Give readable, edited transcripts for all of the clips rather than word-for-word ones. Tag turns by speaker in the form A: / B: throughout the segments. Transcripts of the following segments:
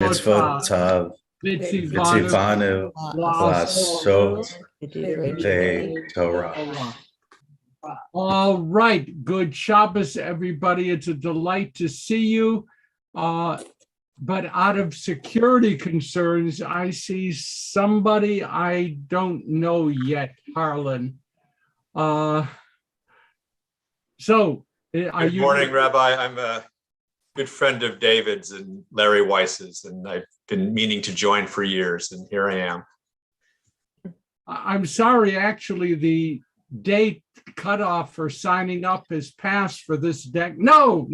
A: Mitzvotav, Vitzivanu, Lasot, Torah.
B: All right. Good Shabbos, everybody. It's a delight to see you. But out of security concerns, I see somebody I don't know yet, Harlan.
C: Good morning, Rabbi. I'm a good friend of David's and Larry Weiss's, and I've been meaning to join for years, and here I am.
B: I'm sorry, actually, the date cutoff for signing up has passed for this deck. No.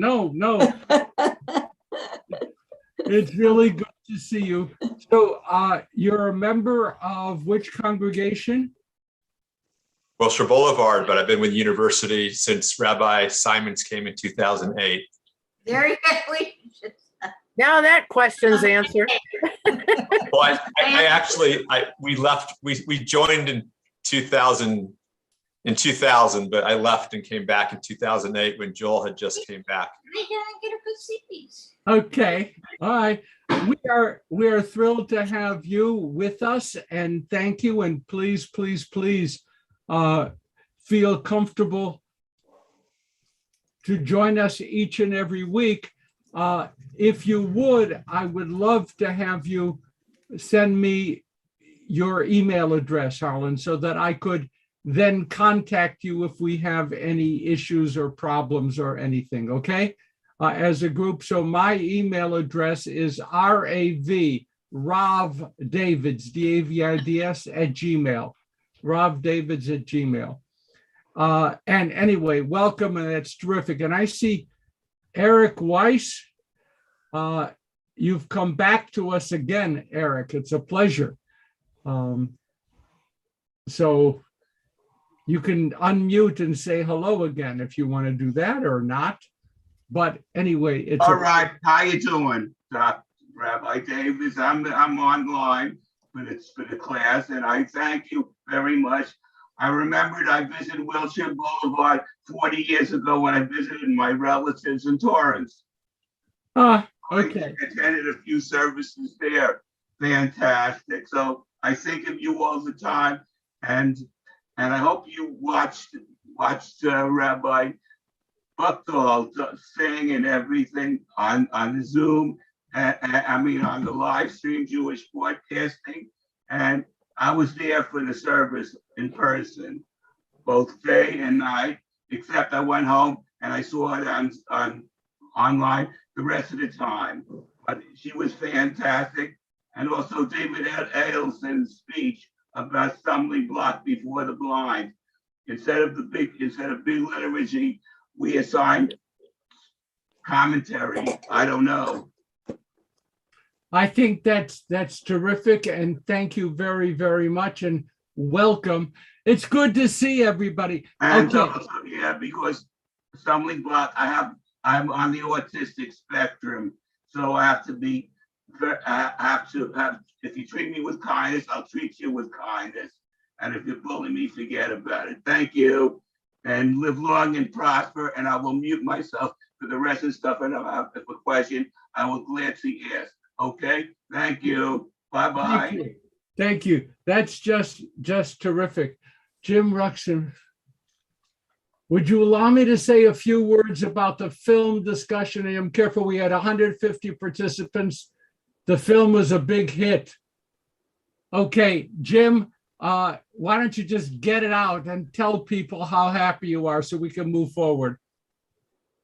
B: It's really good to see you. So you're a member of which congregation?
C: Wilshire Boulevard, but I've been with the university since Rabbi Simons came in 2008.
D: There you go.
E: Now that question's answered.
C: Well, we joined in 2000, but I left and came back in 2008 when Joel had just came back.
B: Okay, all right. We are thrilled to have you with us, and thank you. And please feel comfortable to join us each and every week. If you would, I would love to have you send me your email address, Harlan, so that I could then contact you if we have any issues or problems or anything, okay? As a group. So my email address is RAV, Rav Davids, DAVIDS @gmail, Rav Davids @gmail. And anyway, welcome, and that's terrific. And I see Eric Weiss. You've come back to us again, Eric. It's a pleasure. So you can unmute and say hello again if you want to do that or not. But anyway, it's
F: all right. How you doing, Rabbi Davids? I'm online for the class, and I thank you very much. I remembered I visited Wilshire Boulevard 40 years ago when I visited my relatives in Torrance.
B: Okay.
F: I attended a few services there. Fantastic. So I think of you all the time, and I hope you watched Rabbi Buchdahl sing and everything on the Zoom. On the live stream Jewish broadcasting, and I was there for the service in person, both day and night. Except I went home and I saw it on online the rest of the time. But she was fantastic, and also David Adelstein's speech about stumbling block before the blind. Instead of big liturgy, we assigned commentary. I don't know.
B: I think that's terrific, and thank you very, very much, and welcome. It's good to see everybody.
F: And
B: okay.
F: Also, yeah, because stumbling block, I'm on the autistic spectrum, so I have to have. If you treat me with kindness, I'll treat you with kindness, and if you bully me, forget about it. Thank you, and live long and prosper. And I will mute myself for the rest of the stuff. And if I have a question, I will gladly ask. Okay, thank you. Bye-bye.
B: Thank you. That's just terrific. Jim Ruxin, would you allow me to say a few words about the film discussion? And I'm careful, we had 150 participants. The film was a big hit. Okay, Jim, why don't you just get it out and tell people how happy you are so we can move forward?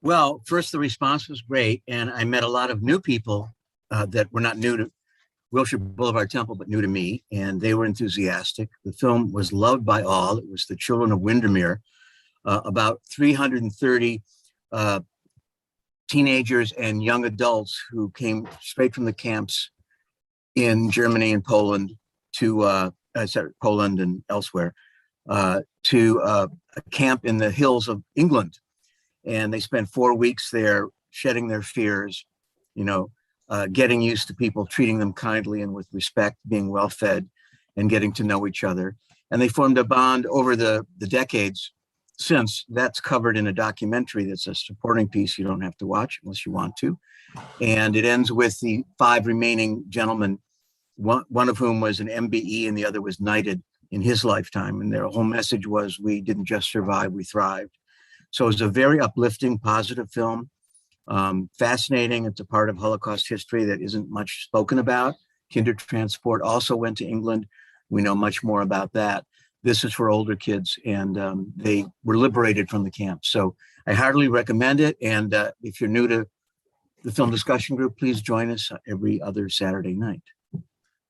G: Well, first, the response was great, and I met a lot of new people that were not new to Wilshire Boulevard Temple, but new to me, and they were enthusiastic. The film was loved by all. It was The Children of Windermere, about 330 teenagers and young adults who came straight from the camps in Germany and Poland to Poland and elsewhere to a camp in the hills of England, and they spent 4 weeks there, shedding their fears, getting used to people treating them kindly and with respect, being well fed, and getting to know each other. And they formed a bond over the decades since that's covered in a documentary that's a supporting piece you don't have to watch unless you want to. And it ends with the 5 remaining gentlemen, one of whom was an MBE and the other was knighted in his lifetime. And their whole message was, we didn't just survive, we thrived. So it's a very uplifting, positive film. Fascinating. It's a part of Holocaust history that isn't much spoken about. Kindertransport also went to England. We know much more about that. This is for older kids, and they were liberated from the camp. So I heartily recommend it. And if you're new to the film discussion group, please join us every other Saturday night.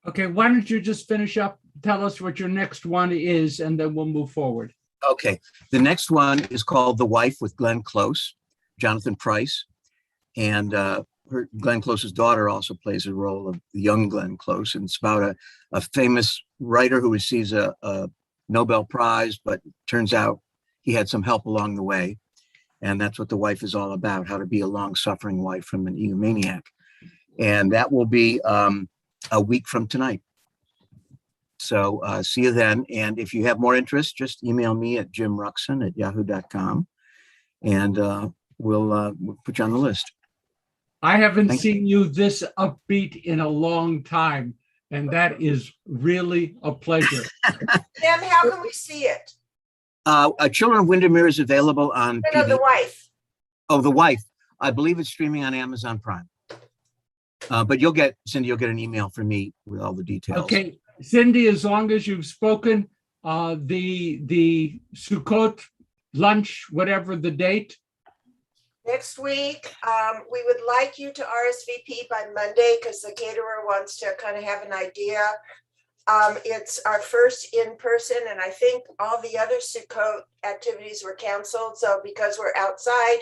B: Okay, why don't you just finish up, tell us what your next one is, and then we'll move forward.
G: Okay, the next one is called The Wife with Glenn Close, Jonathan Pryce. And Glenn Close's daughter also plays a role of the young Glenn Close. And it's about a famous writer who receives a Nobel Prize, but turns out he had some help along the way. And that's what The Wife is all about, how to be a long-suffering wife from an egomaniac. And that will be a week from tonight. So see you then. And if you have more interest, just email me at jimruxin@yahoo.com, and we'll put you on the list.
B: I haven't
G: Thank
B: seen you this upbeat in a long time, and that is really a pleasure.
D: Tim, how can we see it?
G: Children of Windermere is available on
D: No, The
G: PBS.
D: Wife.
G: Oh, The Wife. I believe it's streaming on Amazon Prime. But Cindy, you'll get an email from me with all the details.
B: Okay, Cindy, as long as you've spoken, the Sukkot lunch, whatever the date.
D: Next week, we would like you to RSVP by Monday because the caterer wants to kind of have an idea. It's our first in-person, and I think all the other Sukkot activities were canceled. So because we're outside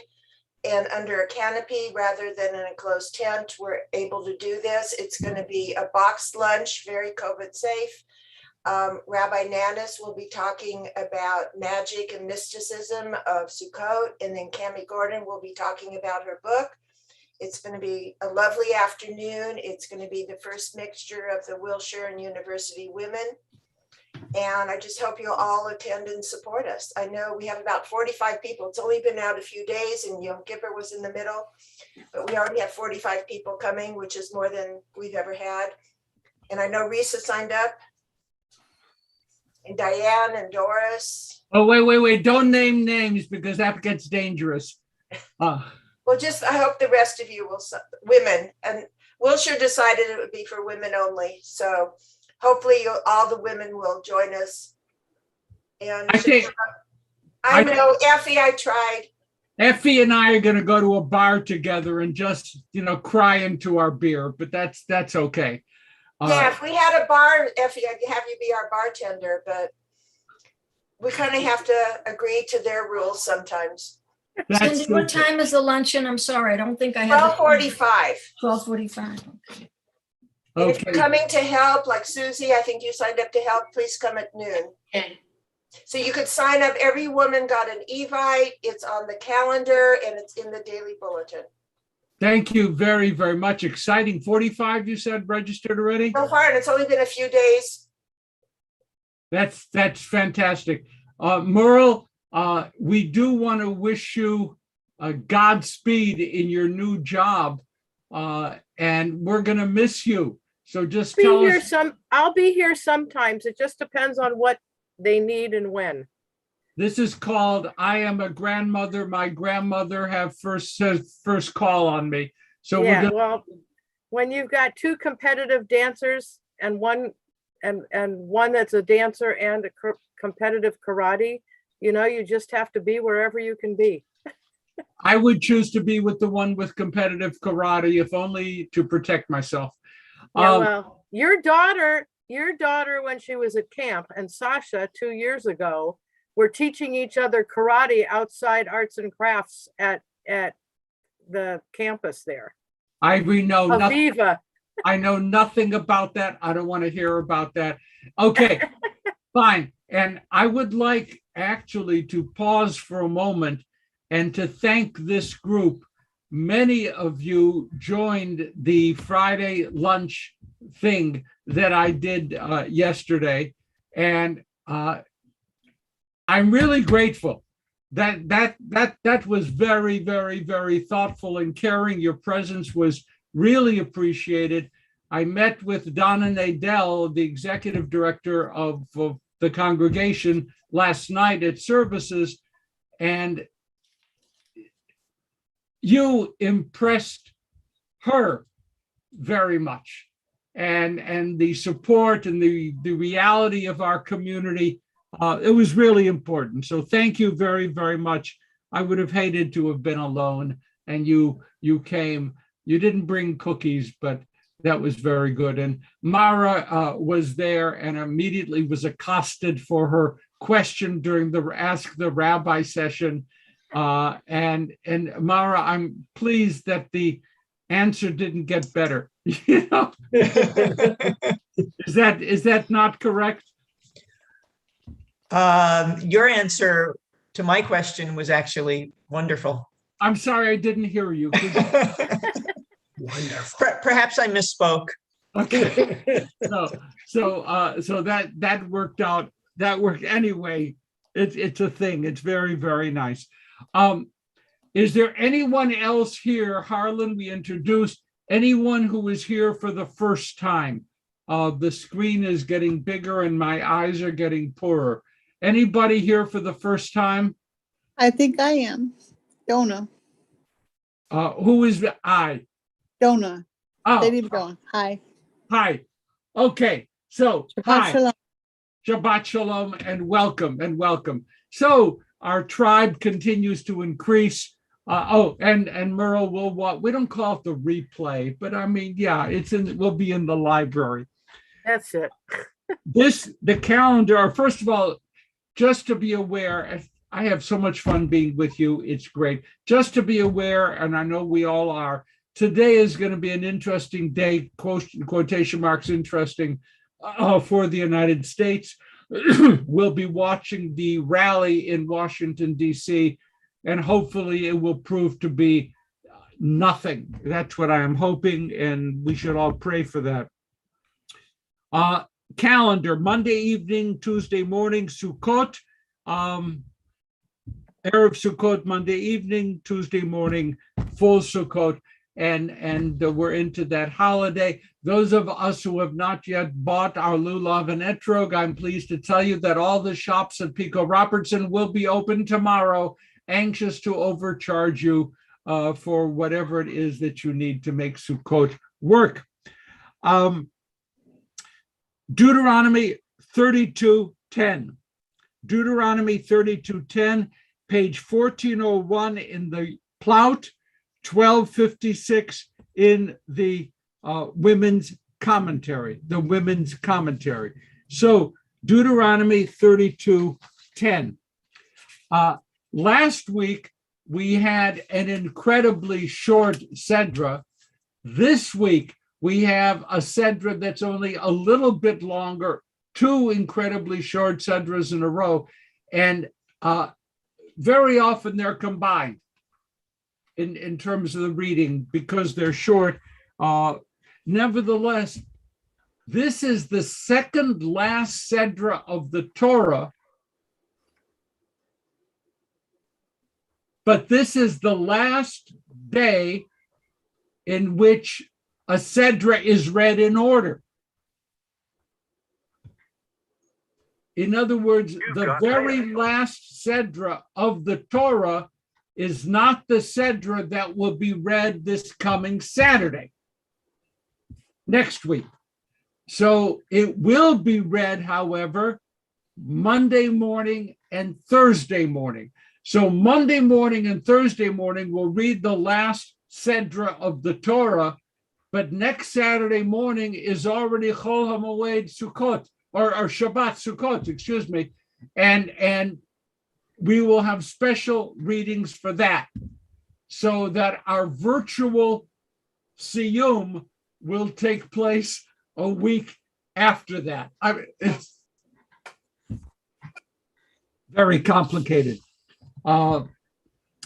D: and under a canopy rather than in a closed tent, we're able to do this. It's going to be a boxed lunch, very COVID safe. Rabbi Nanas will be talking about magic and mysticism of Sukkot, and then Cami Gordon will be talking about her book. It's going to be a lovely afternoon. It's going to be the first mixture of the Wilshire and University women. And I just hope you'll all attend and support us. I know we have about 45 people. It's only been out a few days, and Yom Kippur was in the middle, but we already have 45 people coming, which is more than we've ever had. And I know Risa signed up, and Diane and Doris.
B: Oh, wait. Don't name names because that gets dangerous.
D: Well, I hope the rest of you will, women, and Wilshire decided it would be for women only. So hopefully all the women will join us. And I know, Effie, I tried.
B: Effie and I are going to go to a bar together and just, cry into our beer, but that's okay.
D: Yeah, if we had a bar, Effie, I'd have you be our bartender, but we kind of have to agree to their rules sometimes.
H: Cindy, what time is the luncheon? I'm sorry, I don't think I have.
D: 12:45.
H: 12:45.
D: And if you're coming to help, like Susie, I think you signed up to help, please come at noon.
H: Okay.
D: So you could sign up. Every woman got an Evite. It's on the calendar and it's in the daily bulletin.
B: Thank you very, very much. Exciting. 45, you said, registered already?
D: So far, and it's only been a few days.
B: That's fantastic. Merle, we do want to wish you Godspeed in your new job, and we're going to miss you. So just tell us.
E: I'll be here sometimes. It just depends on what they need and when.
B: This is called I Am a Grandmother. My grandmother have first call on me. So
E: yeah, well, when you've got 2 competitive dancers and one that's a dancer and a competitive karate, you just have to be wherever you can be.
B: I would choose to be with the one with competitive karate, if only to protect myself.
E: Yeah, well, your daughter, when she was at camp, and Sasha 2 years ago, were teaching each other karate outside arts and crafts at the campus there.
B: I know nothing.
E: Aviva.
B: I know nothing about that. I don't want to hear about that. Okay, fine. And I would like actually to pause for a moment and to thank this group. Many of you joined the Friday lunch thing that I did yesterday. And I'm really grateful that was very, very, very thoughtful and caring. Your presence was really appreciated. I met with Donna Nadell, the executive director of the congregation, last night at services, and you impressed her very much. And the support and the reality of our community, it was really important. So thank you very, very much. I would have hated to have been alone, and you came. You didn't bring cookies, but that was very good. And Mara was there and immediately was accosted for her question during the Ask the Rabbi session. And Mara, I'm pleased that the answer didn't get better. You know, is that not correct?
I: Your answer to my question was actually wonderful.
B: I'm sorry, I didn't hear you.
I: Wonderful. Perhaps I misspoke.
B: Okay. So that worked out. That worked anyway. It's a thing. It's very, very nice. Is there anyone else here, Harlan? We introduced anyone who is here for the first time. The screen is getting bigger and my eyes are getting poorer. Anybody here for the first time?
J: I think I am. Donna.
B: Who is I?
J: Donna.
B: Oh,
J: Lady Donna. Hi.
B: hi. Okay, so
J: Shabbat
B: hi.
J: shalom.
B: Shabbat shalom and welcome and welcome. So our tribe continues to increase. And Merle will we don't call it the replay, but I mean, yeah, we'll be in the library.
E: That's it.
B: The calendar, first of all, just to be aware, I have so much fun being with you. It's great. Just to be aware, and I know we all are, today is going to be an interesting day, quotation marks, interesting for the United States. We'll be watching the rally in Washington, D.C., and hopefully it will prove to be nothing. That's what I am hoping, and we should all pray for that. Calendar, Monday evening, Tuesday morning, Sukkot. Erev Sukkot, Monday evening, Tuesday morning, full Sukkot. And we're into that holiday. Those of us who have not yet bought our lulav and etrog, I'm pleased to tell you that all the shops at Pico Robertson will be open tomorrow, anxious to overcharge you for whatever it is that you need to make Sukkot work. Deuteronomy 32:10. Deuteronomy 32:10, page 1401 in the Plout, 1256 in the women's commentary, So Deuteronomy 32:10. Last week, we had an incredibly short Sedra. This week, we have a Sedra that's only a little bit longer, two incredibly short Sedras in a row, and very often they're combined in terms of the reading because they're short. Nevertheless, this is the second last Sedra of the Torah, but this is the last day in which a Sedra is read in order. In other words, the very last Sedra of the Torah is not the Sedra that will be read this coming Saturday, next week. So it will be read, however, Monday morning and Thursday morning. So Monday morning and Thursday morning, we'll read the last Sedra of the Torah, but next Saturday morning is already Chol HaMoed Sukkot, or Shabbat Sukkot, excuse me, and we will have special readings for that, so that our virtual Siyum will take place a week after that. It's very complicated.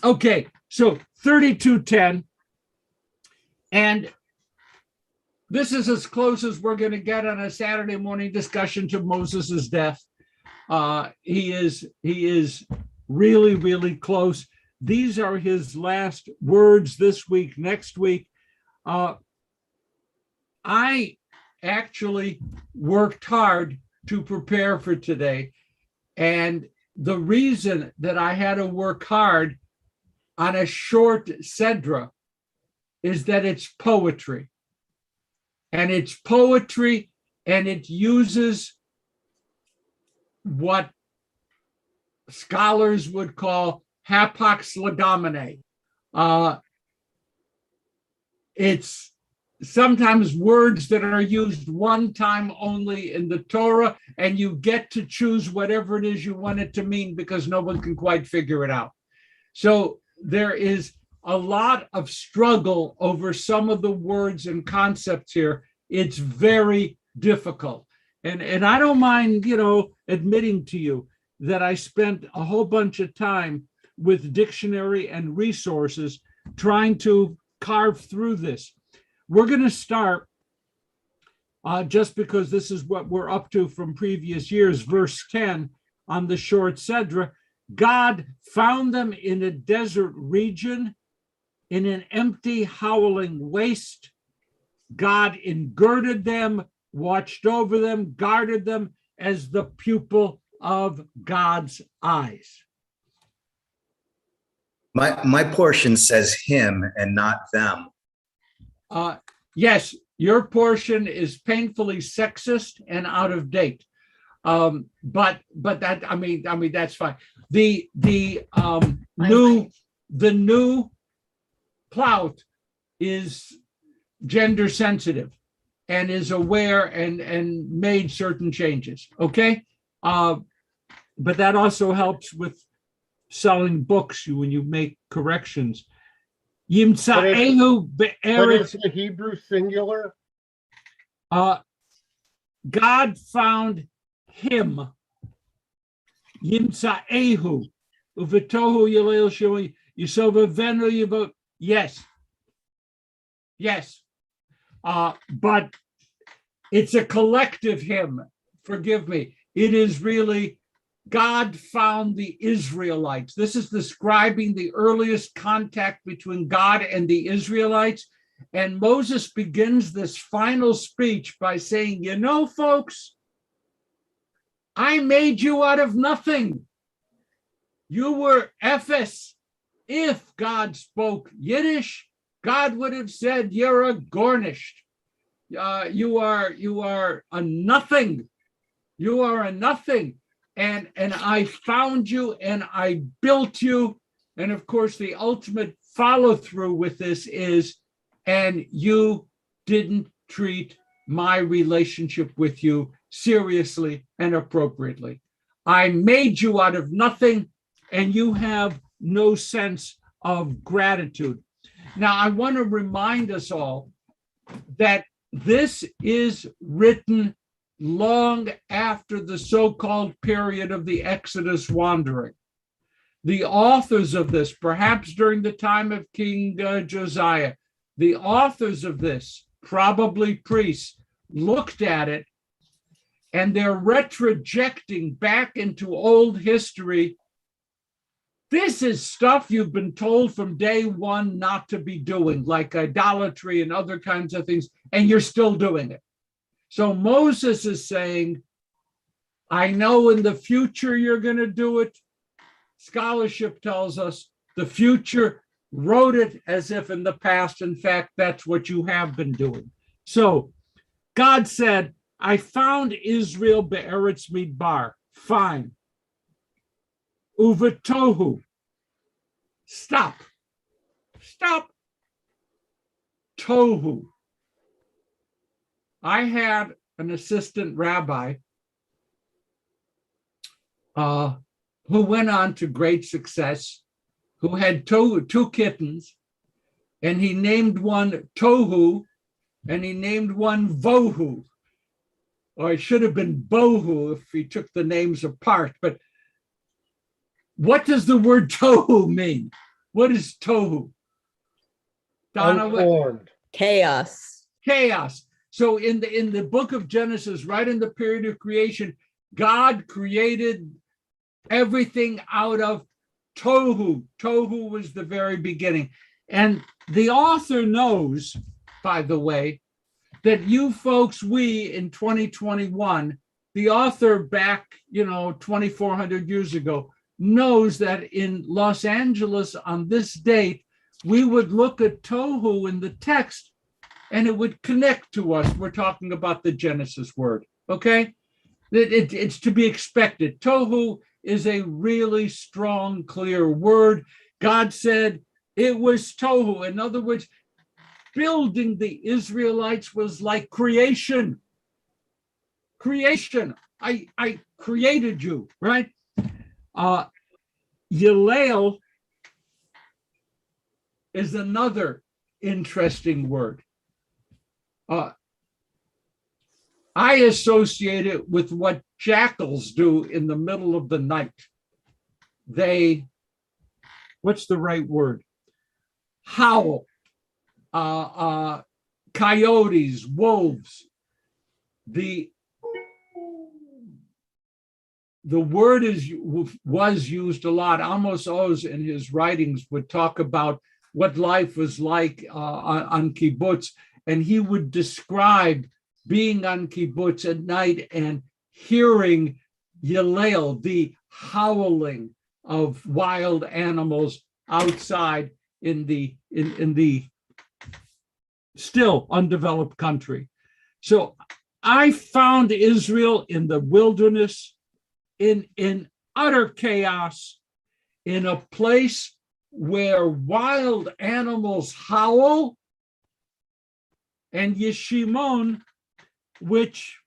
B: Okay, so 32:10, and this is as close as we're going to get on a Saturday morning discussion to Moses's death. He is really, really close. These are his last words this week, next week. I actually worked hard to prepare for today. And the reason that I had to work hard on a short Sedra is that it's poetry. And it's poetry, and it uses what scholars would call hapax legomene. It's sometimes words that are used one time only in the Torah, and you get to choose whatever it is you want it to mean because no one can quite figure it out. So there is a lot of struggle over some of the words and concepts here. It's very difficult. And I don't mind, admitting to you that I spent a whole bunch of time with dictionary and resources trying to carve through this. We're going to start, just because this is what we're up to from previous years, verse 10 on the short Sedra. God found them in a desert region, in an empty, howling waste. God engirded them, watched over them, guarded them as the pupil of God's eyes.
A: My portion says him and not them.
B: Yes, your portion is painfully sexist and out of date. But that, I mean, that's fine. The new Plout is gender sensitive and is aware and made certain changes. Okay. But that also helps with selling books when you make corrections. Yimtsa'ehu be'eretz.
K: The Hebrew singular?
B: God found him. Yimtsa'ehu. Uvetohu yalel shoi yisovavenu yivot. Yes. Yes. But it's a collective hymn. Forgive me. It is really God found the Israelites. This is describing the earliest contact between God and the Israelites. And Moses begins this final speech by saying, folks, I made you out of nothing. You were Ephes. If God spoke Yiddish, God would have said, you're a Gornished. You are a nothing. You are a nothing. And I found you and I built you. And of course, the ultimate follow through with this is, and you didn't treat my relationship with you seriously and appropriately. I made you out of nothing, and you have no sense of gratitude. Now, I want to remind us all that this is written long after the so-called period of the Exodus wandering. The authors of this, perhaps during the time of King Josiah, the authors of this, probably priests, looked at it and they're retrojecting back into old history. This is stuff you've been told from day one not to be doing, like idolatry and other kinds of things, and you're still doing it. So Moses is saying, I know in the future you're going to do it. Scholarship tells us the future wrote it as if in the past, in fact, that's what you have been doing. So God said, I found Israel be'eretz midbar. Fine. Uvetohu. Stop. Tohu. I had an assistant rabbi who went on to great success, who had two kittens, and he named one Tohu, and he named one Vohu. Or it should have been Bohu if he took the names apart. But what does the word Tohu mean? What is Tohu? Donna,
K: Unformed.
H: Chaos.
B: Chaos. So in the book of Genesis, right in the period of creation, God created everything out of Tohu. Tohu was the very beginning. And the author knows, by the way, that you folks, we in 2021, the author back, 2,400 years ago, knows that in Los Angeles on this date, we would look at Tohu in the text and it would connect to us. We're talking about the Genesis word, okay? It's to be expected. Tohu is a really strong, clear word. God said it was Tohu. In other words, building the Israelites was like creation. Creation. I created you, right? Yalel is another interesting word. I associate it with what jackals do in the middle of the night. What's the right word? Howl. Coyotes, wolves. The word was used a lot. Amos Oz in his writings would talk about what life was like on kibbutz, and he would describe being on kibbutz at night and hearing Yalel, the howling of wild animals outside in the still undeveloped country. So I found Israel in the wilderness, in utter chaos, in a place where wild animals howl, and Yeshimon, which,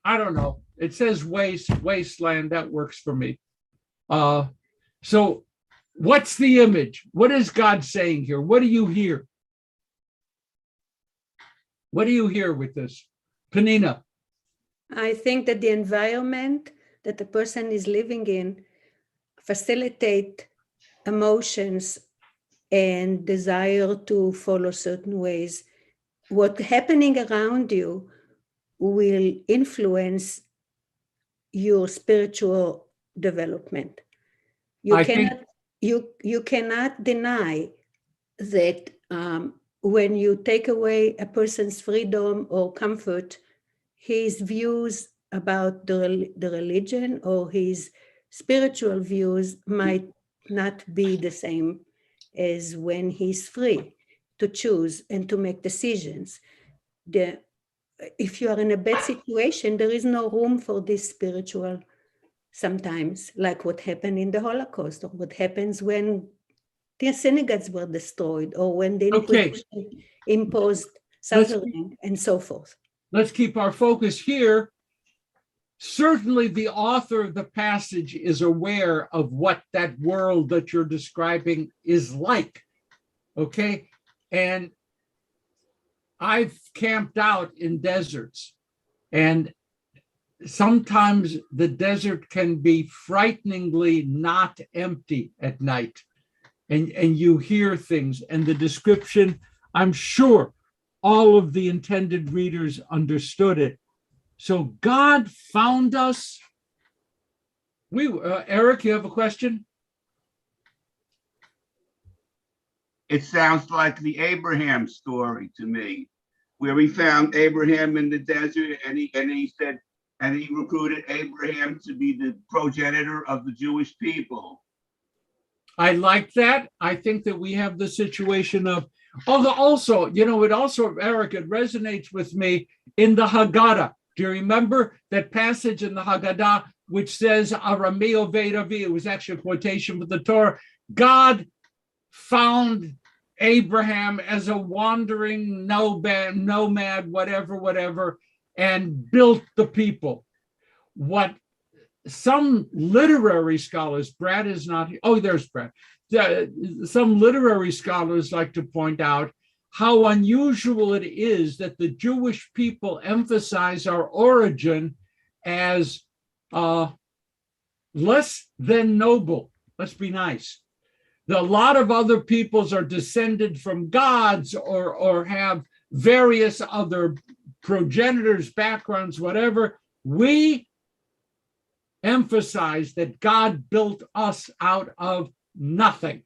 B: I don't know, it says wasteland, that works for me. So what's the image? What is God saying here? What do you hear? What do you hear with this? Penina?
K: I think that the environment that the person is living in facilitate emotions and desire to follow certain ways. What's happening around you will influence your spiritual development. You cannot deny that when you take away a person's freedom or comfort, his views about the religion or his spiritual views might not be the same as when he's free to choose and to make decisions. If you are in a bad situation, there is no room for this spiritual sometimes, like what happened in the Holocaust, or what happens when the synagogues were destroyed, or when the Inquisition imposed suffering and so forth.
B: Let's keep our focus here. Certainly the author of the passage is aware of what that world that you're describing is like, okay? And I've camped out in deserts, and sometimes the desert can be frighteningly not empty at night. And you hear things, and the description, I'm sure all of the intended readers understood it. So God found us. Eric, you have a question?
F: It sounds like the Abraham story to me, where we found Abraham in the desert, and he said, and he recruited Abraham to be the progenitor of the Jewish people.
B: I like that. I think that we have the situation of, also, Eric, it resonates with me in the Haggadah. Do you remember that passage in the Haggadah which says, Arameo Vedavi? It was actually a quotation from the Torah. God found Abraham as a wandering nomad, whatever, and built the people. What some literary scholars, Brad is not here. Oh, there's Brad. Some literary scholars like to point out how unusual it is that the Jewish people emphasize our origin as less than noble. Let's be nice. A lot of other peoples are descended from gods or have various other progenitors, backgrounds, whatever. We emphasize that God built us out of nothing.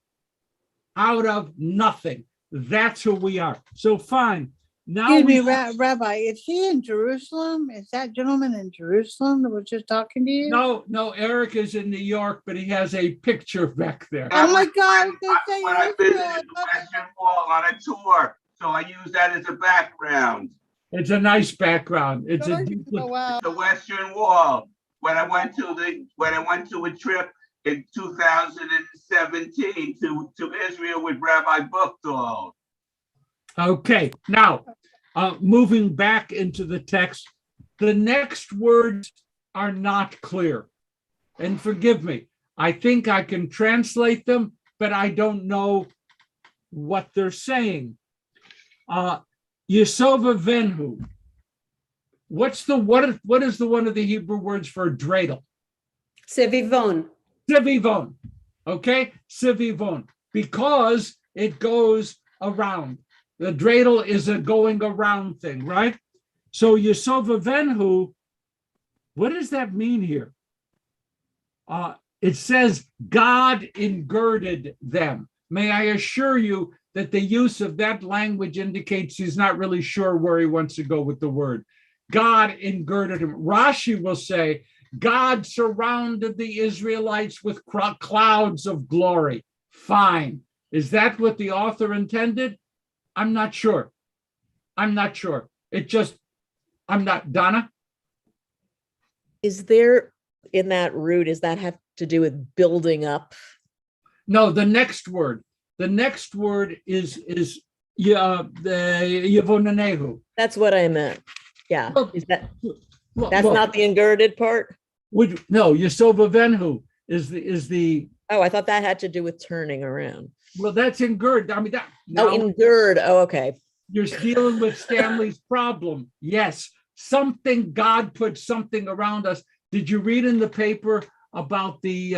B: Out of nothing. That's who we are. So fine. Now
J: Excuse me,
B: we
J: Rabbi, is he in Jerusalem? Is that gentleman in Jerusalem that was just talking to you?
B: no, Eric is in New York, but he has a picture back there.
J: Oh my God, they say
F: When I
J: Israel,
F: visited the Western Wall on a tour, so I use that as a background.
B: It's a nice background. It's a
J: Oh, wow.
F: The Western Wall. When I went to a trip in 2017 to Israel with Rabbi Buchdahl.
B: Okay, now, moving back into the text, the next words are not clear. And forgive me, I think I can translate them, but I don't know what they're saying. Yesova Venhu. What is the one of the Hebrew words for dreidel?
K: Sevivon.
B: Sivivon. Okay, Sivivon. Because it goes around. The dreidel is a going around thing, right? So Yesova Venhu, what does that mean here? It says God engirded them. May I assure you that the use of that language indicates he's not really sure where he wants to go with the word. God engirded him. Rashi will say, God surrounded the Israelites with clouds of glory. Fine. Is that what the author intended? I'm not sure. I'm not sure. I'm not. Donna?
L: Is there in that root, does that have to do with building up?
B: No, the next word. The next word is the Yevonanehu.
L: That's what I meant. Yeah.
B: Well,
L: Is that
B: Well,
L: that's not the engirded part?
B: No, Yesova Venhu is the.
L: Oh, I thought that had to do with turning around.
B: Well, that's engird. I mean, that.
L: Oh, engird. Oh, okay.
B: You're dealing with Stanley's problem. Yes, God put something around us. Did you read in the paper about the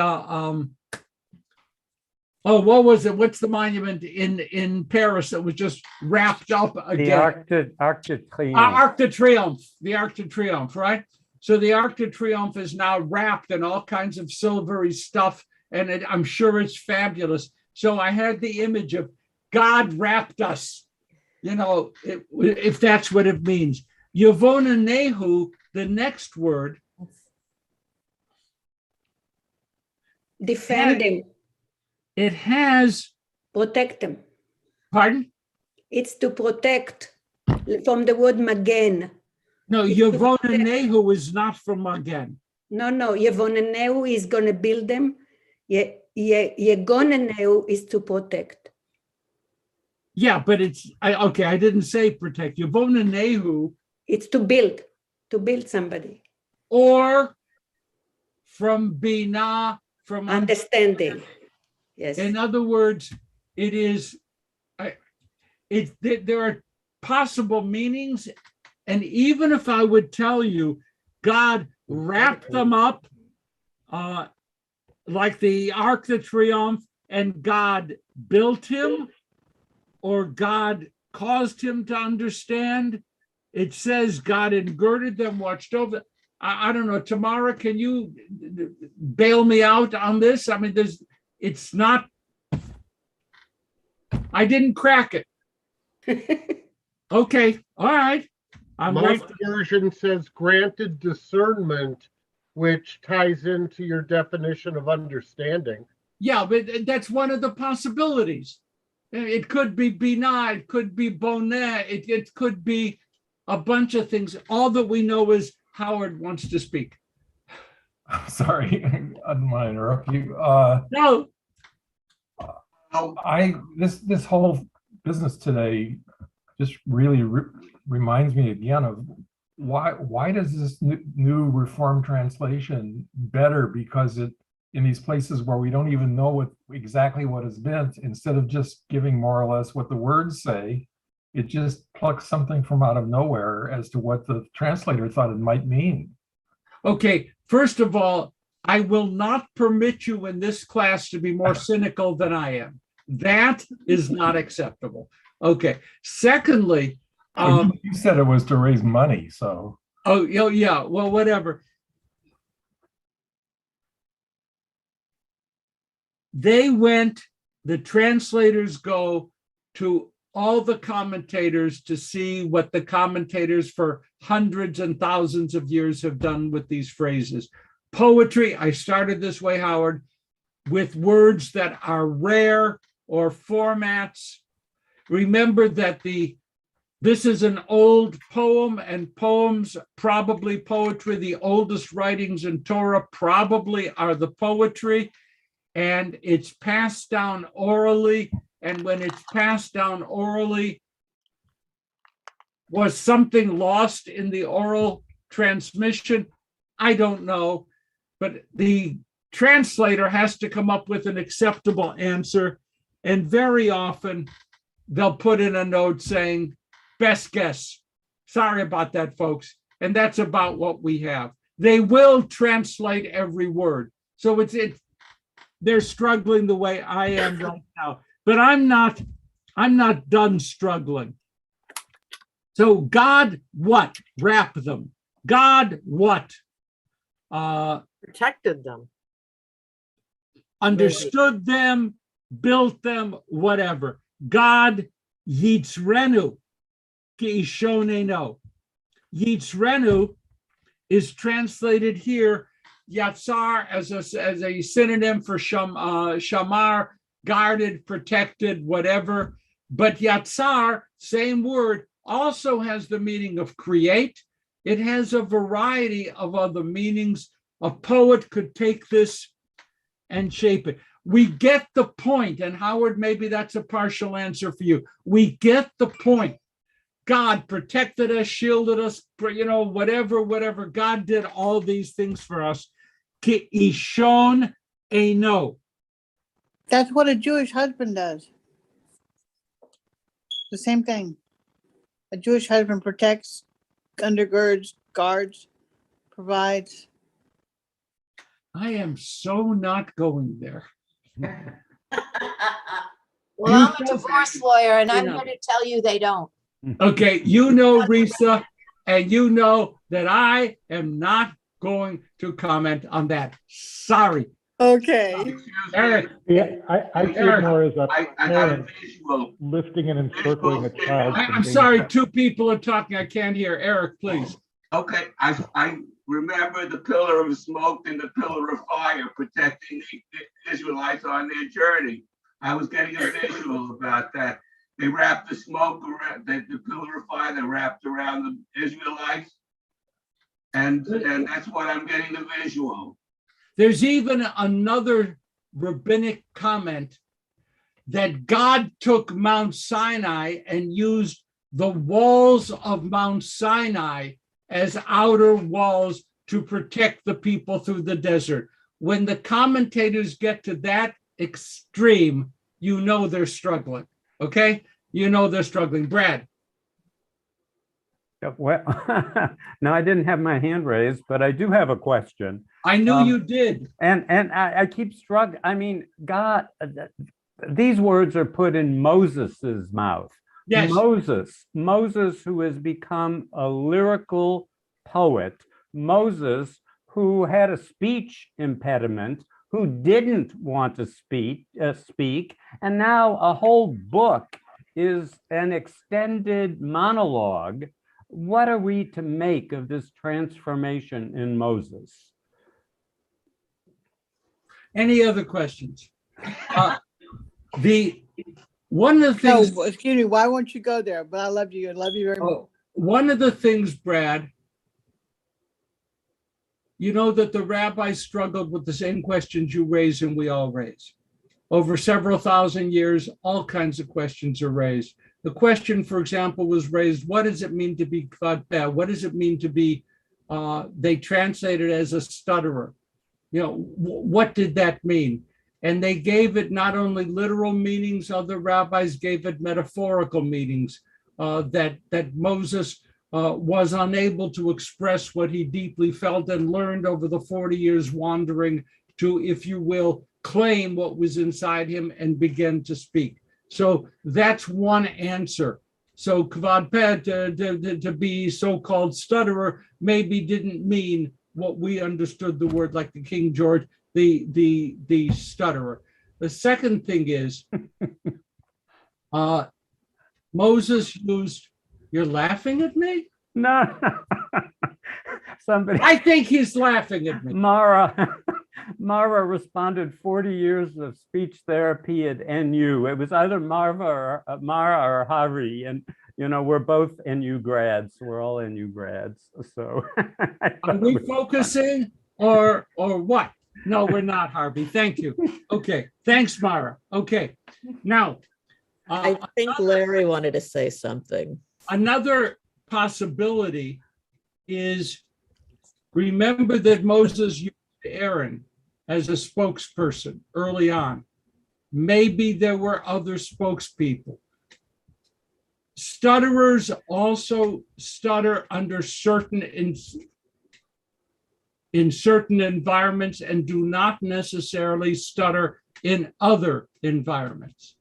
B: what was it? What's the monument in Paris that was just wrapped up again?
M: The Arc de Triomphe.
B: Arc de Triomphe. The Arc de Triomphe, right? So the Arc de Triomphe is now wrapped in all kinds of silvery stuff, and I'm sure it's fabulous. So I had the image of God wrapped us, if that's what it means. Yevona Nehu, the next word.
K: Defending.
B: It has.
K: Protect them.
B: Pardon?
K: It's to protect from the word magen.
B: No, Yevona Nehu is not from Magen.
K: No, Yevonaneu is going to build them. Yegonaneu is to protect.
B: Yeah, but I didn't say protect. Yevona Nehu.
K: It's to build somebody.
B: Or from Binah, from
K: understanding. Yes.
B: In other words, it is, there are possible meanings. And even if I would tell you, God wrapped them up like the Arc de Triomphe, and God built him, or God caused him to understand, it says God engirded them, watched over. I don't know, Tamara, can you bail me out on this? I mean, it's not, I didn't crack it. Okay, all right.
M: My version says granted discernment, which ties into your definition of understanding.
B: Yeah, but that's one of the possibilities. It could be binah, it could be boneh, it could be a bunch of things. All that we know is Howard wants to speak.
N: Sorry, I didn't want to interrupt you.
B: No.
N: This whole business today just really reminds me again of why does this new Reformed translation better? Because it, in these places where we don't even know exactly what is meant, instead of just giving more or less what the words say, it just plucks something from out of nowhere as to what the translator thought it might mean.
B: Okay, first of all, I will not permit you in this class to be more cynical than I am. That is not acceptable. Okay. Secondly,
N: you said it was to raise money, so.
B: Oh, yeah. Well, whatever. the translators go to all the commentators to see what the commentators for hundreds and thousands of years have done with these phrases. Poetry, I started this way, Howard, with words that are rare or formats. Remember that this is an old poem, and poems, probably poetry, the oldest writings in Torah probably are the poetry, and it's passed down orally. And when it's passed down orally, was something lost in the oral transmission? I don't know, but the translator has to come up with an acceptable answer. And very often they'll put in a note saying, best guess. Sorry about that, folks. And that's about what we have. They will translate every word. So they're struggling the way I am right now. But I'm not done struggling. So God what? Wrap them. God what?
E: Protected them.
B: Understood them, built them, whatever. God yitzrenu ki ishoneno. Yitzrenu is translated here, yatzar, as a synonym for shamar, guarded, protected, whatever. But yatzar, same word, also has the meaning of create. It has a variety of other meanings. A poet could take this and shape it. We get the point, and Howard, maybe that's a partial answer for you. We get the point. God protected us, shielded us, whatever. God did all these things for us. Ki ishon eno.
J: That's what a Jewish husband does. The same thing. A Jewish husband protects, undergirds, guards, provides.
B: I am so not going there.
O: Well, I'm a divorce lawyer, and I'm here to tell you they don't.
B: Okay, Risa, and you know that I am not going to comment on that. Sorry.
J: Okay.
B: Eric.
N: Yeah, I see it more as a
F: I got a
N: parent
F: visual.
N: lifting and encircling a child.
B: I'm sorry, two people are talking. I can't hear. Eric, please.
F: Okay, I remember the pillar of smoke and the pillar of fire protecting the Israelites on their journey. I was getting a visual about that. They wrapped the smoke around the pillar of fire that wrapped around the Israelites. And that's what I'm getting the visual.
B: There's even another rabbinic comment that God took Mount Sinai and used the walls of Mount Sinai as outer walls to protect the people through the desert. When the commentators get to that extreme, you know they're struggling, okay? You know they're struggling. Brad.
P: Well, no, I didn't have my hand raised, but I do have a question.
B: I knew you did.
P: And I keep struggling. I mean, God, these words are put in Moses's mouth.
B: Yes.
P: Moses, who has become a lyrical poet, Moses, who had a speech impediment, who didn't want to speak, and now a whole book is an extended monologue. What are we to make of this transformation in Moses?
B: Any other questions? One of the things.
J: No, excuse me. Why won't you go there? But I love you. I love you very much.
B: One of the things, Brad, you know that the rabbis struggled with the same questions you raise and we all raise. Over several thousand years, all kinds of questions are raised. The question, for example, was raised, what does it mean to be kvad peh? What does it mean to be, they translated as a stutterer? You know, what did that mean? And they gave it not only literal meanings, other rabbis gave it metaphorical meanings, that Moses was unable to express what he deeply felt and learned over the 40 years wandering to, if you will, claim what was inside him and begin to speak. So that's one answer. So kvad peh, to be so-called stutterer, maybe didn't mean what we understood the word, like the King George, the stutterer. The second thing is, Moses used, you're laughing at me?
P: No. Somebody.
B: I think he's laughing at me.
P: Mara responded 40 years of speech therapy at NU. It was either Mara or Hari, and we're both NU grads. We're all NU grads. So
B: are we focusing or what? No, we're not, Harvey. Thank you. Okay. Thanks, Mara. Okay. Now,
L: I think Larry wanted to say something.
B: Another possibility is, remember that Moses used Aaron as a spokesperson early on. Maybe there were other spokespeople. Stutterers also stutter under in certain environments and do not necessarily stutter in other environments.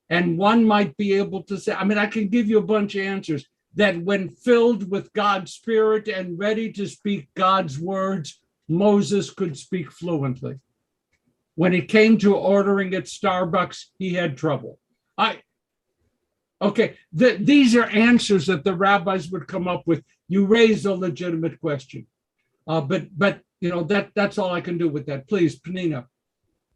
B: And one might be able to say, I can give you a bunch of answers, that when filled with God's Spirit and ready to speak God's words, Moses could speak fluently. When it came to ordering at Starbucks, he had trouble. These are answers that the rabbis would come up with. You raised a legitimate question. But that's all I can do with that. Please, Penina.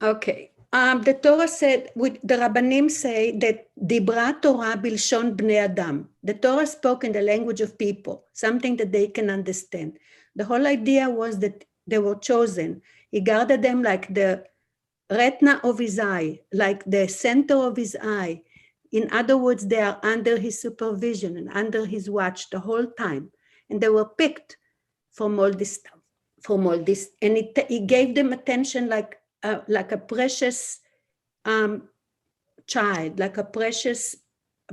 K: Okay. The Torah said, the Rabbanim say that Dibra Torah bilshon bnei Adam. The Torah spoke in the language of people, something that they can understand. The whole idea was that they were chosen. He guarded them like the retina of his eye, like the center of his eye. In other words, they are under his supervision and under his watch the whole time. And they were picked from all this stuff, and he gave them attention like a precious child, like a precious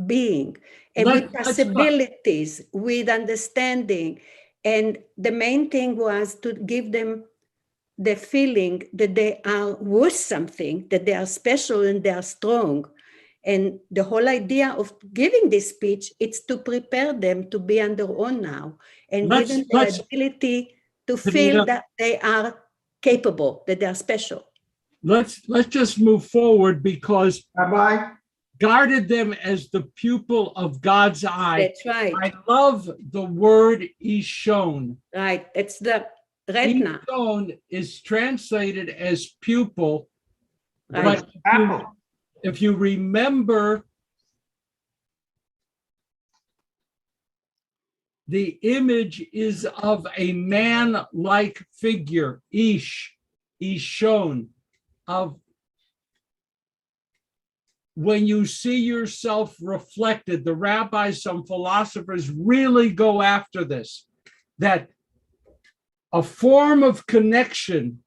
K: being, and with possibilities, with understanding. And the main thing was to give them the feeling that they are worth something, that they are special and they are strong. And the whole idea of giving this speech, it's to prepare them to be on their own now and give them the ability to feel that they are capable, that they are special.
B: Let's just move forward, because Rabbi guarded them as the pupil of God's eye.
K: That's right.
B: I love the word ishon.
K: Right. It's the retina.
B: Ishon is translated as pupil.
K: Right.
B: But if you remember, the image is of a man-like figure, ishon, of when you see yourself reflected. The rabbis, some philosophers really go after this, that a form of connection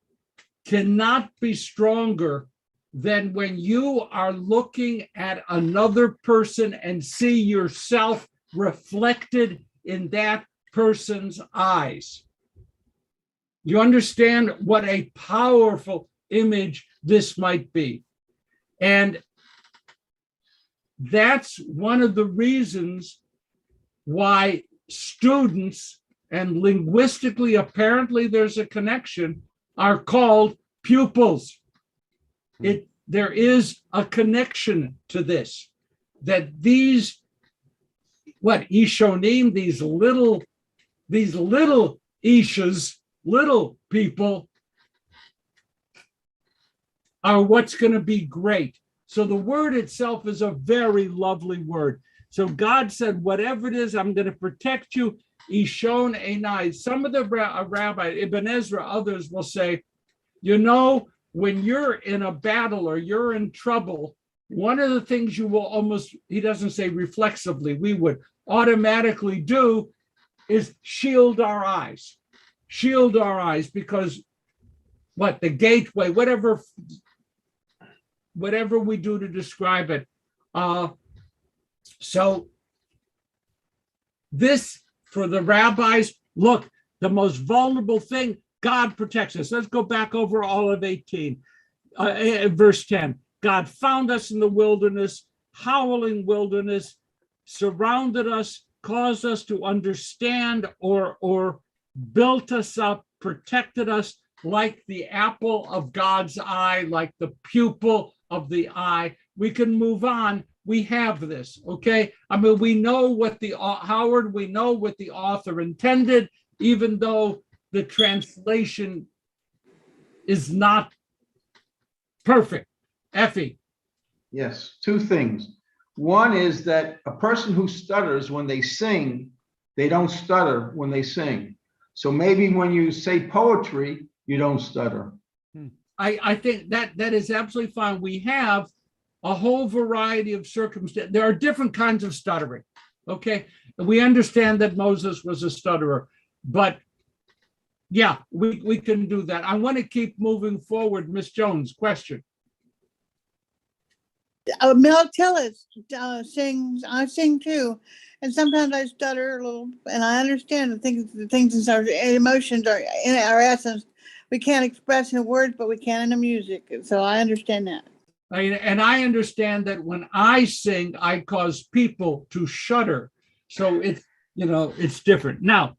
B: cannot be stronger than when you are looking at another person and see yourself reflected in that person's eyes. You understand what a powerful image this might be. And that's one of the reasons why students, and linguistically, apparently there's a connection, are called pupils. There is a connection to this, that these, Ishonim, these little Ishas, little people, are what's going to be great. So the word itself is a very lovely word. So God said, whatever it is, I'm going to protect you. Ishon Einai. Some of the rabbi, Ibn Ezra, others will say, when you're in a battle or you're in trouble, one of the things you will almost, he doesn't say reflexively, we would automatically do is shield our eyes. Shield our eyes, because the gateway, whatever we do to describe it. So this, for the rabbis, look, the most vulnerable thing, God protects us. Let's go back over all of 18. Verse 10, God found us in the wilderness, howling wilderness, surrounded us, caused us to understand, or built us up, protected us like the apple of God's eye, like the pupil of the eye. We can move on. We have this, okay? I mean, we know what the Howard, we know what the author intended, even though the translation is not perfect. Effie.
Q: Yes, two things. One is that a person who stutters when they sing, they don't stutter when they sing. So maybe when you say poetry, you don't stutter.
B: I think that is absolutely fine. We have a whole variety of circumstances. There are different kinds of stuttering, okay? We understand that Moses was a stutterer, but yeah, we can do that. I want to keep moving forward. Miss Jones, question.
J: Mel Tillis sings. I sing too, and sometimes I stutter a little. And I understand the things in our emotions are in our essence. We can't express in words, but we can in the music. So I understand that.
B: And I understand that when I sing, I cause people to shudder. So it's it's different. Now,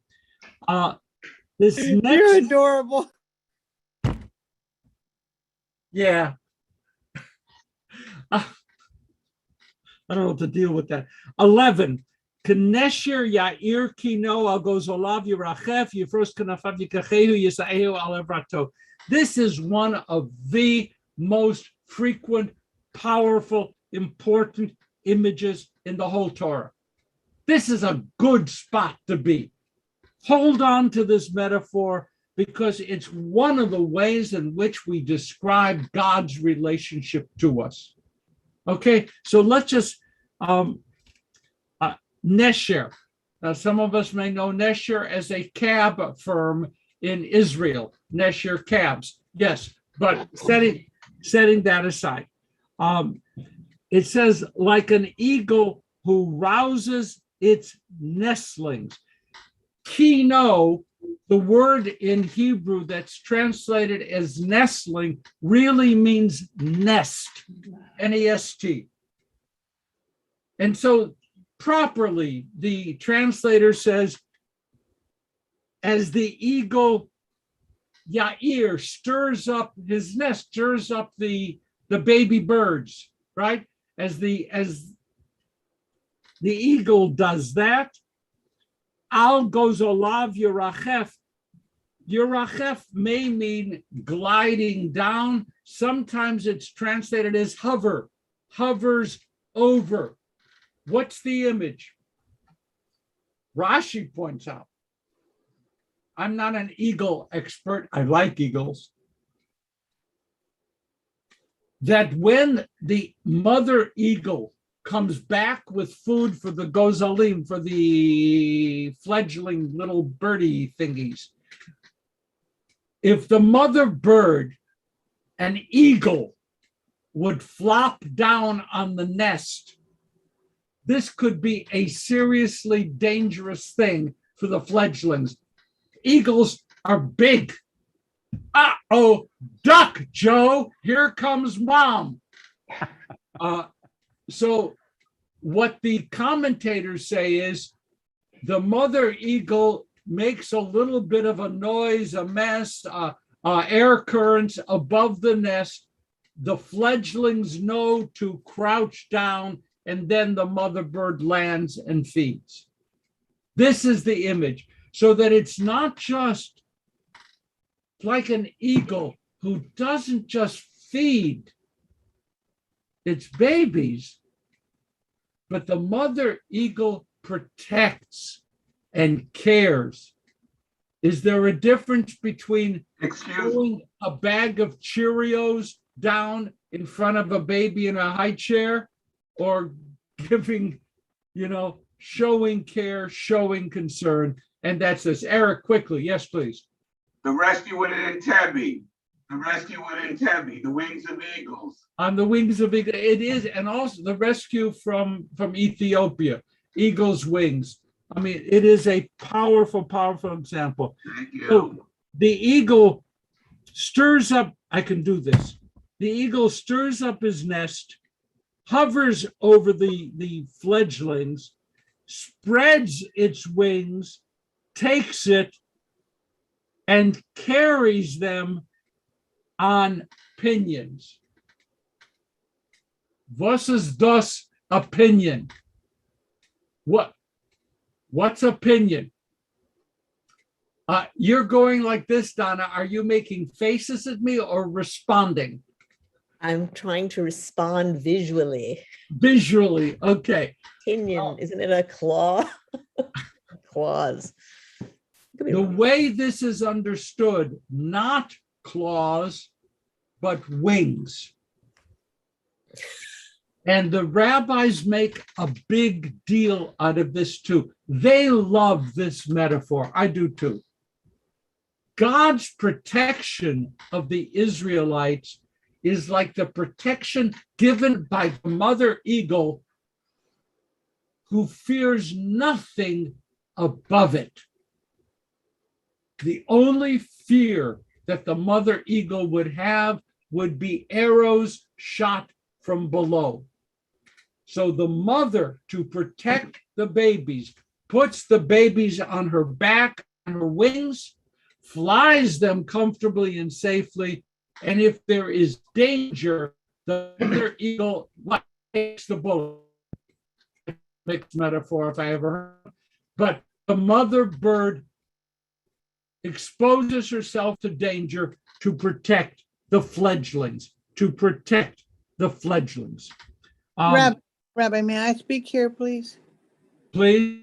B: this
J: You're
B: next,
J: adorable.
B: yeah. I don't know what to deal with that. 11. Knesher Yair Kino Al Gozolav Yerachef Yifros Kanafav Yikachehu Yisaehu Al Evrato. This is one of the most frequent, powerful, important images in the whole Torah. This is a good spot to be. Hold on to this metaphor because it's one of the ways in which we describe God's relationship to us. Okay, so let's just Nesher. Some of us may know Nesher as a cab firm in Israel. Nesher cabs, yes. But setting that aside, it says like an eagle who rouses its nestlings. Kino, the word in Hebrew that's translated as nestling, really means nest, N-E-S-T. And so properly, the translator says, as the eagle Yair stirs up his nest, stirs up the baby birds, right? As the eagle does that, Al Gozolav Yerachef. Yerachef may mean gliding down. Sometimes it's translated as hover, hovers over. What's the image? Rashi points out. I'm not an eagle expert. I like eagles. That when the mother eagle comes back with food for the gozalim, for the fledgling little birdie thingies, if the mother bird, an eagle, would flop down on the nest, this could be a seriously dangerous thing for the fledglings. Eagles are big. Uh-oh, duck, Joe. Here comes mom. So what the commentators say is the mother eagle makes a little bit of a noise, a mess, air currents above the nest. The fledglings know to crouch down, and then the mother bird lands and feeds. This is the image, so that it's not just like an eagle who doesn't just feed its babies, but the mother eagle protects and cares. Is there a difference between throwing a bag of Cheerios down in front of a baby in a high chair or giving, showing care, showing concern? And that's this. Eric, quickly. Yes, please.
F: The rescue with an Entebbe. The rescue with Entebbe, the wings of eagles.
B: On the wings of eagles. It is, and also the rescue from Ethiopia, eagle's wings. I mean, it is a powerful, powerful example.
F: Thank you.
B: So the eagle stirs up, I can do this. The eagle stirs up his nest, hovers over the fledglings, spreads its wings, takes it, and carries them on pinions. Was ist das opinion? What's opinion? You're going like this, Donna. Are you making faces at me or responding?
L: I'm trying to respond visually.
B: Visually, okay.
L: Opinion, isn't it a claw? Claws.
B: The way this is understood, not claws, but wings. And the rabbis make a big deal out of this too. They love this metaphor. I do too. God's protection of the Israelites is like the protection given by the mother eagle who fears nothing above it. The only fear that the mother eagle would have would be arrows shot from below. So the mother, to protect the babies, puts the babies on her back, on her wings, flies them comfortably and safely. And if there is danger, the mother eagle takes the bullet. Mixed metaphor if I ever heard. But the mother bird exposes herself to danger to protect the fledglings,
J: Rabbi, may I speak here, please?
B: Please.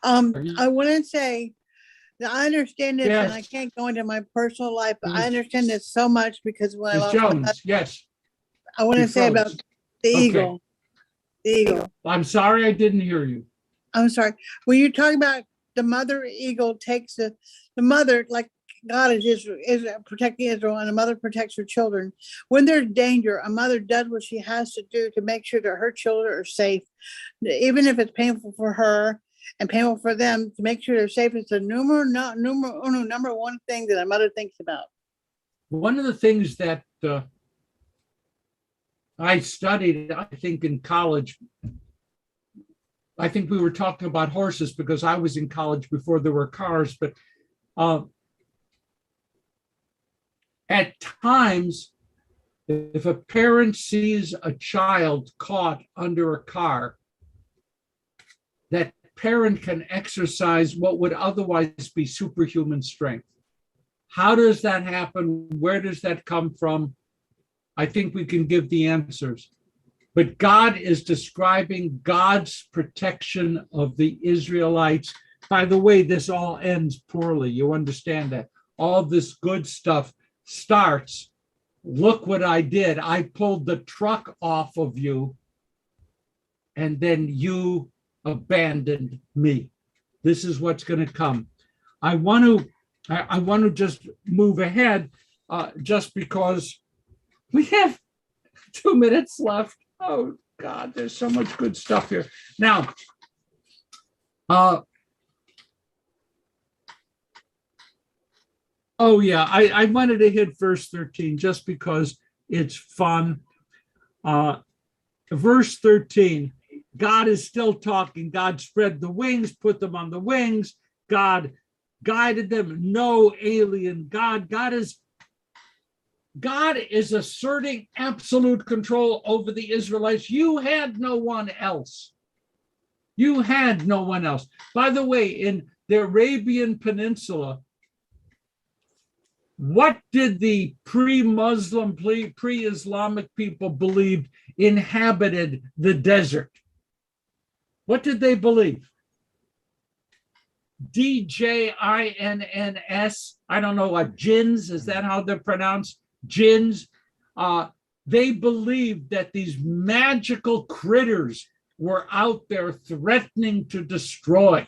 J: I want to say that I understand this,
B: Yes.
J: and I can't go into my personal life, but I understand this so much because when I
B: Ms.
J: lost my
B: Jones,
J: husband,
B: yes.
J: I want
B: You
J: to say about
B: froze.
J: the
B: Okay.
J: eagle. The eagle.
B: I'm sorry I didn't hear you.
J: I'm sorry. When you talk about the mother eagle takes the mother, like God is protecting Israel, and the mother protects her children. When there's danger, a mother does what she has to do to make sure that her children are safe, even if it's painful for her and painful for them. To make sure they're safe is the number one thing that a mother thinks about.
B: One of the things that I studied, I think in college, I think we were talking about horses because I was in college before there were cars, but at times, if a parent sees a child caught under a car, that parent can exercise what would otherwise be superhuman strength. How does that happen? Where does that come from? I think we can give the answers. But God is describing God's protection of the Israelites. By the way, this all ends poorly. You understand that. All this good stuff starts. Look what I did. I pulled the truck off of you, and then you abandoned me. This is what's going to come. I want to just move ahead just because we have 2 minutes left. Oh God, there's so much good stuff here. Now, oh yeah, I wanted to hit verse 13 just because it's fun. Verse 13, God is still talking. God spread the wings, put them on the wings. God guided them. No alien God. God is asserting absolute control over the Israelites. You had no one else. You had no one else. By the way, in the Arabian Peninsula, what did the pre-Muslim, pre-Islamic people believe inhabited the desert? What did they believe? D-J-I-N-N-S. I don't know what, jinns, is that how they're pronounced? Jinns. They believed that these magical critters were out there threatening to destroy.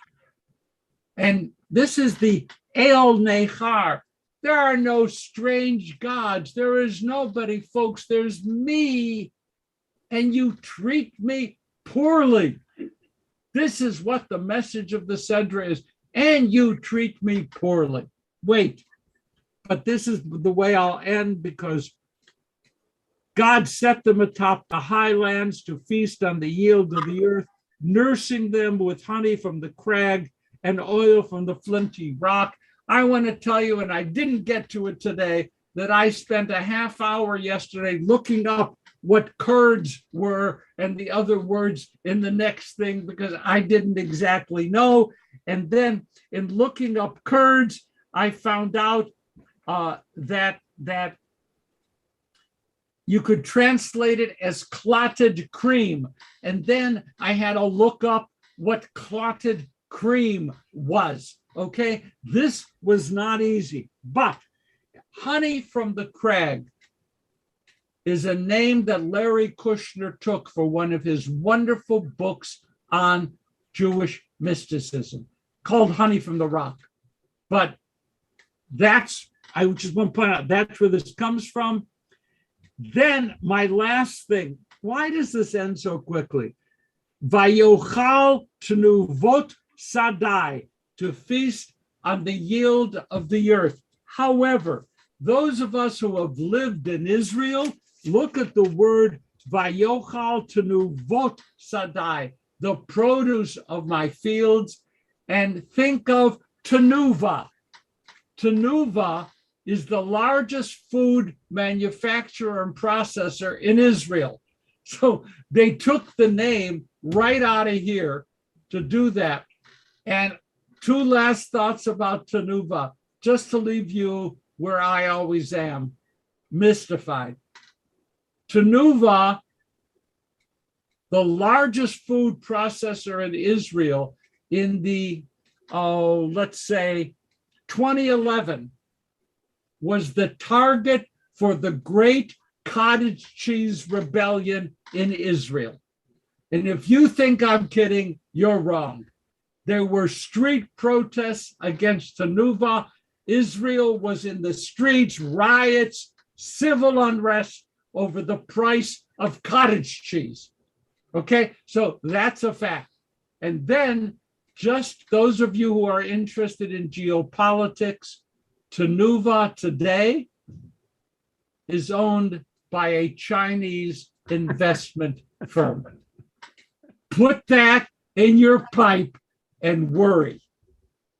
B: And this is the El Nehar. There are no strange gods. There is nobody, folks. There's me. And you treat me poorly. This is what the message of the Sedra is. And you treat me poorly. Wait, but this is the way I'll end, because God set them atop the highlands to feast on the yield of the earth, nursing them with honey from the crag and oil from the flinty rock. I want to tell you, and I didn't get to it today, that I spent a half hour yesterday looking up what Kurds were and the other words in the next thing because I didn't exactly know. And then in looking up Kurds, I found out that you could translate it as clotted cream. And then I had to look up what clotted cream was. Okay, this was not easy, but honey from the crag is a name that Larry Kushner took for one of his wonderful books on Jewish mysticism called Honey from the Rock. But I just want to point out, that's where this comes from. Then my last thing, why does this end so quickly? Vayochal Tnuvot Sadai, to feast on the yield of the earth. However, those of us who have lived in Israel, look at the word Vayochal Tnuvot Sadai, the produce of my fields, and think of Tenuva. Tenuva is the largest food manufacturer and processor in Israel. So they took the name right out of here to do that. And two last thoughts about Tenuva, just to leave you where I always am, mystified. Tenuva, the largest food processor in Israel in the, let's say, 2011, was the target for the great cottage cheese rebellion in Israel. And if you think I'm kidding, you're wrong. There were street protests against Tenuva. Israel was in the streets, riots, civil unrest over the price of cottage cheese. Okay, so that's a fact. And then just those of you who are interested in geopolitics, Tenuva today is owned by a Chinese investment firm. Put that in your pipe and worry.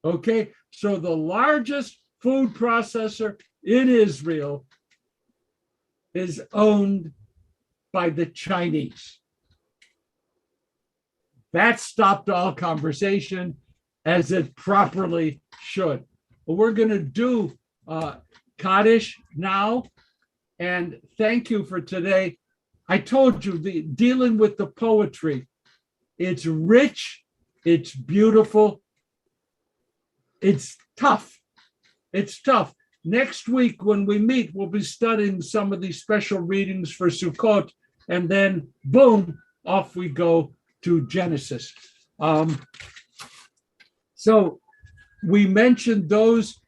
B: Okay, so the largest food processor in Israel is owned by the Chinese. That stopped all conversation, as it properly should. Well, we're going to do Kaddish now, and thank you for today. I told you, dealing with the poetry, it's rich, it's beautiful, it's tough. It's tough. Next week when we meet, we'll be studying some of these special readings for Sukkot, and then boom, off we go to Genesis. So we mentioned those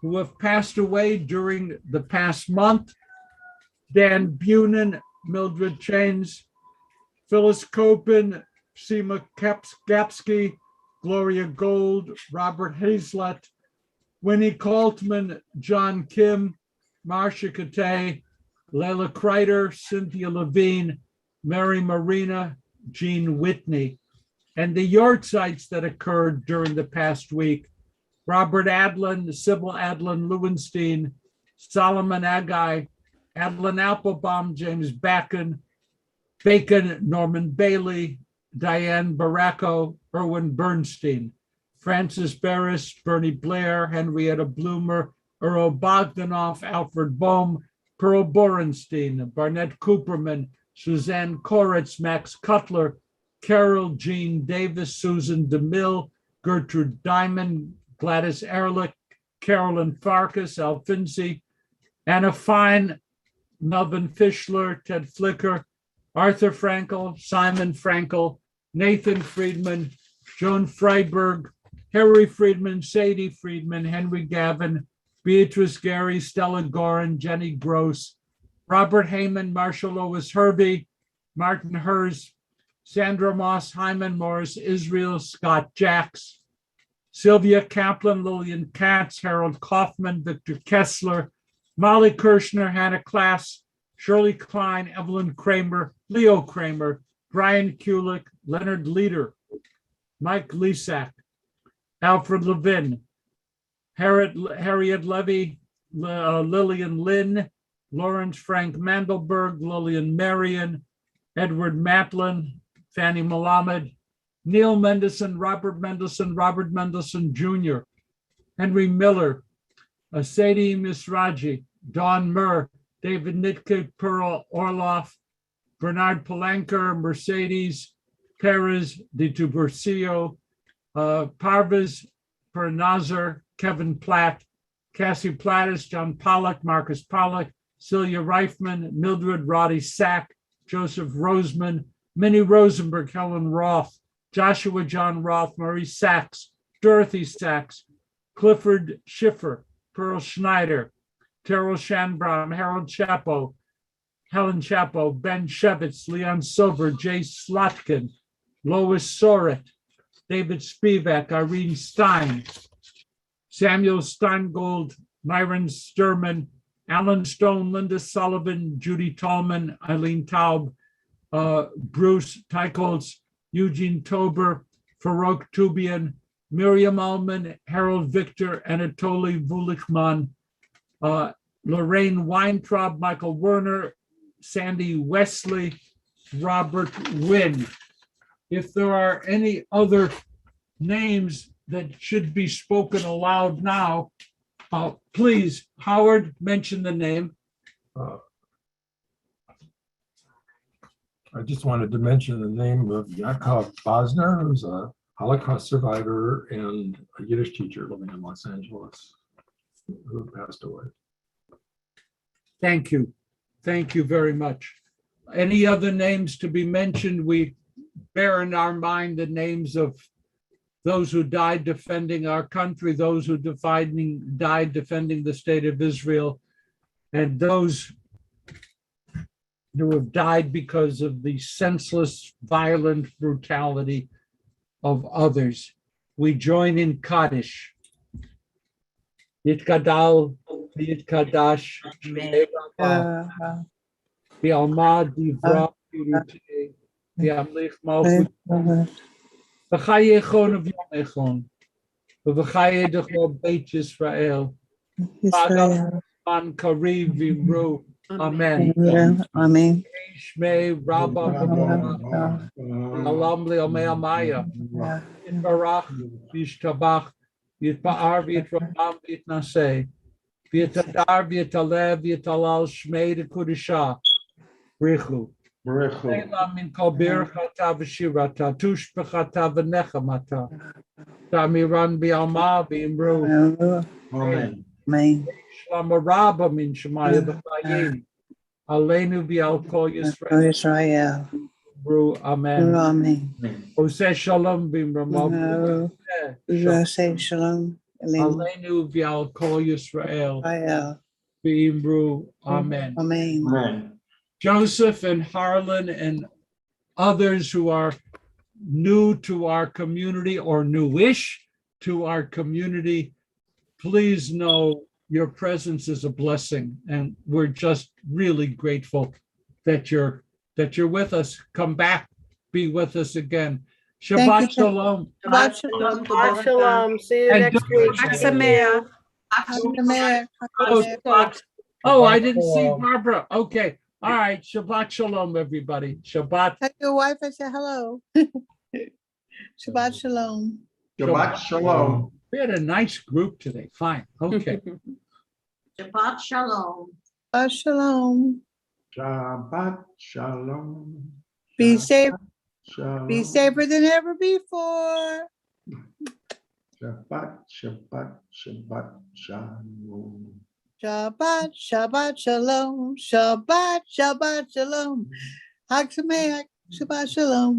B: who have passed away during the past month: Dan Bunin, Mildred Chains, Phyllis Copen, Seema Gapsky, Gloria Gold, Robert Hazlett, Winnie Kaltman, John Kim, Marcia Kate, Layla Kreider, Cynthia Levine, Mary Marina, Jean Whitney. And the yahrzeits that occurred during the past week: Robert Adlin, Sybil Adlin Lewenstein, Solomon Agai, Adlin Applebaum, James Bacon, Norman Bailey, Diane Baracco, Erwin Bernstein, Francis Barris, Bernie Blair, Henrietta Bloomer, Earl Bogdanoff, Alfred Bohm, Pearl Borenstein, Barnett Cooperman, Suzanne Koretz, Max Cutler, Carol Jean Davis, Susan DeMille, Gertrude Diamond, Gladys Ehrlich, Carolyn Farkas, Al Finzi, Anna Fine, Melvin Fischler, Ted Flicker, Arthur Frankel, Simon Frankel, Nathan Friedman, Joan Freiberg, Harry Friedman, Sadie Friedman, Henry Gavin, Beatrice Gary, Stella Gorin, Jenny Gross, Robert Heyman, Marshall Lois Hervey, Martin Hers, Sandra Moss, Hyman Morris, Israel Scott Jacks, Sylvia Kaplan, Lillian Katz, Harold Kaufman, Victor Kessler, Molly Kirshner, Hannah Klass, Shirley Klein, Evelyn Kramer, Leo Kramer, Brian Kulick, Leonard Leader, Mike Lisak, Alfred Levin, Harriet Levy, Lillian Lynn, Lawrence Frank Mandelberg, Lillian Marion, Edward Matlin, Fanny Malamed, Neil Mendelson, Robert Mendelson Jr., Henry Miller, Sadie Misraji, Don Murr, David Nitke, Pearl Orloff, Bernard Palanker, Mercedes Perez de Tubercio, Parvez Pernazar, Kevin Platt, Cassie Plattis, John Pollock, Marcus Pollock, Celia Reifman, Mildred Roddy Sack, Joseph Roseman, Minnie Rosenberg, Helen Roth, Joshua John Roth, Maurice Sachs, Dorothy Sachs, Clifford Schiffer, Pearl Schneider, Terrell Shanbrom, Harold Chapo, Helen Chapo, Ben Shevitz, Leon Silver, Jay Slotkin, Lois Soret, David Spivak, Irene Stein, Samuel Steingold, Myron Sturman, Alan Stone, Linda Sullivan, Judy Tallman, Eileen Taub, Bruce Teichholz, Eugene Tober, Farouk Tubian, Miriam Ullman, Harold Victor, Anatoly Vulichman, Lorraine Weintraub, Michael Werner, Sandy Wesley, Robert Wynn. If there are any other names that should be spoken aloud now, please, Howard, mention the name.
N: I just wanted to mention the name of Yakov Bosner, who's a Holocaust survivor and a Yiddish teacher living in Los Angeles, who passed away.
B: Thank you. Thank you very much. Any other names to be mentioned? We bear in our mind the names of those who died defending our country, those who died defending the state of Israel, and those who have died because of the senseless, violent brutality of others. We join in Kaddish. Yitkadal, Yitkadash, Bi'alma Divra Pirute, Bi'amlich Malchut, V'chaye Echon of Yom Echon, V'chaye Dechol Beit Yisrael, V'agam Man Kariv V'imru, Amen.
J: Amen.
B: Shmei Rabba B'Torah, Alam Le'omei Amaya, Yitbarach, Yishtabach, Yitba'ar V'yitrabam V'yitnaseh, V'yitadar V'yitalev V'yitalal Shmei D'Kudisha, Brichu. Elam min kol birchata v'shirata, tushbechata v'nechamata, Tamiran Bi'alma V'imru.
J: Amen. Amen.
B: Shlama Rabba min Shemaya B'chayim, Aleinu V'al Kol Yisrael.
J: Israel.
B: Bru, Amen.
J: Amen.
B: Oseh Shalom B'imramav.
J: Say shalom.
B: Aleinu V'al Kol Yisrael. B'imru, Amen.
J: Amen.
B: Joseph and Harlan and others who are new to our community or newish to our community, please know your presence is a blessing, and we're just really grateful that you're with us. Come back, be with us again. Shabbat Shalom.
J: Shabbat Shalom.
E: Shabbat Shalom. See you
B: And
E: next week.
B: Oh, I didn't see Barbara. Okay. All right. Shabbat Shalom, everybody. Shabbat.
J: Tell your wife I said hello. Shabbat Shalom.
Q: Shabbat Shalom.
B: We had a nice group today. Fine. Okay.
O: Shabbat Shalom.
J: Shabbat Shalom.
Q: Shabbat Shalom.
J: Be safe.
Q: Shalom.
J: Be safer than ever before.
Q: Shabbat, Shabbat, Shabbat, Shalom.
J: Shabbat, Shabbat Shalom. Shabbat, Shabbat Shalom. Hag Sameach. Shabbat Shalom.